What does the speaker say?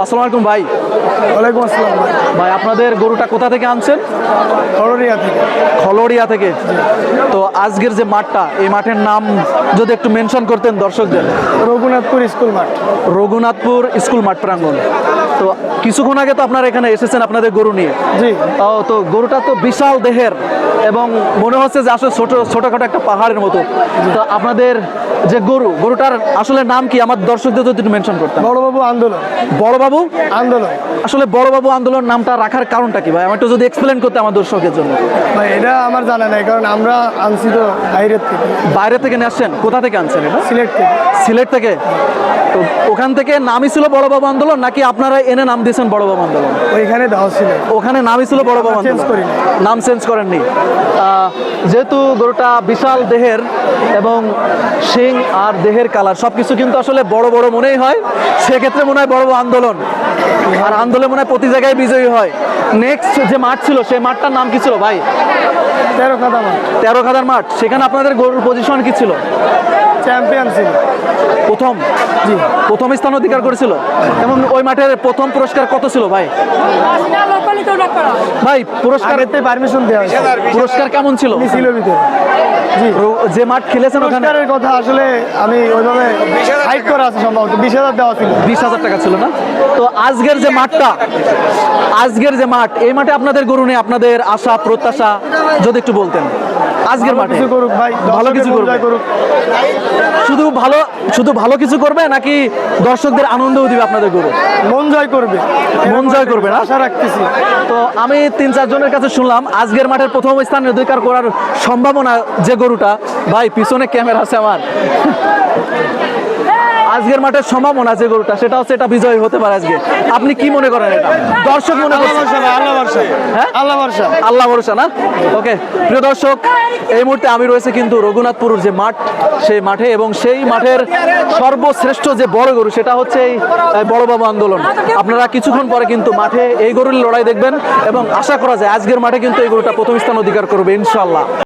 আসসালামু আলাইকুম ভাই। ওয়ালাইকুম আসসালাম। ভাই আপনাদের গরুটা কোথা থেকে আনছেন? খড়রিয়া থেকে। খলড়িয়া থেকে। তো আজকের যে মাঠটা, এই মাঠের নাম যদি একটু মেনশন করতেন দর্শকদের। রঘুনাথপুর স্কুল মাঠ। রঘুনাথপুর স্কুল মাঠ প্রাঙ্গণ। তো কিছুক্ষণ আগে তো আপনারা এখানে এসেছেন আপনাদের গরু নিয়ে। জি। তো গরুটা তো বিশাল দেহের এবং মনে হচ্ছে যে আসলে ছোটখাটো একটা পাহাড়ের মতো। তো আপনাদের যে গরুটার আসলে নাম কি আমার দর্শকদের যদি একটু মেনশন করতেন। বড়বাবু আন্দোলন। বড়বাবু আন্দোলন। আসলে বড়বাবু আন্দোলন নামটা রাখার কারণটা কি ভাই, আমার একটু যদি এক্সপ্লেন করতে আমার দর্শকের জন্য। ভাই এটা আমার জানা নাই, কারণ আমরা আনছি তো বাইরের থেকে। বাইরে থেকে নিয়ে আসছেন? কোথা থেকে আনছেন এটা? সিলেট থেকে। সিলেট থেকে। তো ওখান থেকে নামই ছিল বড়বাবু আন্দোলন, নাকি আপনারা এনে নাম দিয়েছেন বড়বাবু আন্দোলন? ওইখানে দেওয়া ছিল। ওখানে নামই ছিল বড়বাবু আমরা আন্দোলন। চেঞ্জ করিনি। নাম চেঞ্জ করেননি। যেহেতু গরুটা বিশাল দেহের এবং শিং আর দেহের কালার সবকিছু কিন্তু আসলে বড় বড় মনেই হয়, সেক্ষেত্রে মনে হয় বড়বাবু আন্দোলন। আর আন্দোলন মনে হয় প্রতি জায়গায় বিজয়ী হয়। নেক্সট যে মাঠ ছিল সেই মাঠটার নাম কি ছিল ভাই? 13 খাদা মাঠ। 13 খাদার মাঠ। সেখানে আপনাদের গরুর পজিশন কি ছিল? চ্যাম্পিয়ন ছিল। প্রথম। জি। প্রথম স্থান অধিকার করেছিল। এবং ওই মাঠের প্রথম পুরস্কার কত ছিল ভাই? ভাই পুরস্কার পারমিশন দেওয়া হয়েছে। পুরস্কার কেমন ছিল? ছিল ভিতরে। জি। যে মাঠ খেলেছেন ওখানে পুরস্কারের কথা আসলে আমি ওইভাবে হাইড করা আছে, সম্ভবত 20,000 দেওয়া ছিল। 20,000 টাকা ছিল না? তো আজকের যে মাঠটা, আজকের যে মাঠ, এই মাঠে আপনাদের গরু নিয়ে আপনাদের আশা প্রত্যাশা যদি একটু বলতেন। আজকের ভালো মাঠে কিছু করুক ভাই, ভালো কিছু করবে। করুক। শুধু ভালো কিছু করবে, নাকি দর্শকদের আনন্দও দিবে আপনাদের গরু? মন জয় করবে। মন জয় করবে না? আশা রাখতেছি। তো আমি 3-4 জনের কাছে শুনলাম আজকের মাঠের প্রথম স্থান অধিকার করার সম্ভাবনা যে গরুটা, ভাই পিছনে ক্যামেরা আছে আমার, আজকের মাঠের সম্ভাবনা যে গরুটা, সেটা হচ্ছে এটা বিজয় হতে পারে আজকে। আপনি কি মনে করেন? এটা দর্শক মনে করছে? আল্লাহ ভরসা। হ্যাঁ, আল্লাহ ভরসা। আল্লাহ ভরসা না? ওকে প্রিয় দর্শক, এই মুহূর্তে আমি রয়েছে কিন্তু রঘুনাথপুর যে মাঠ, সেই মাঠে, এবং সেই মাঠের সর্বশ্রেষ্ঠ যে বড় গরু সেটা হচ্ছে এই বড়বাবু আন্দোলন। আপনারা কিছুক্ষণ পরে কিন্তু মাঠে এই গরুর লড়াই দেখবেন এবং আশা করা যায় আজকের মাঠে কিন্তু এই গরুটা প্রথম স্থান অধিকার করবে ইনশাআল্লাহ।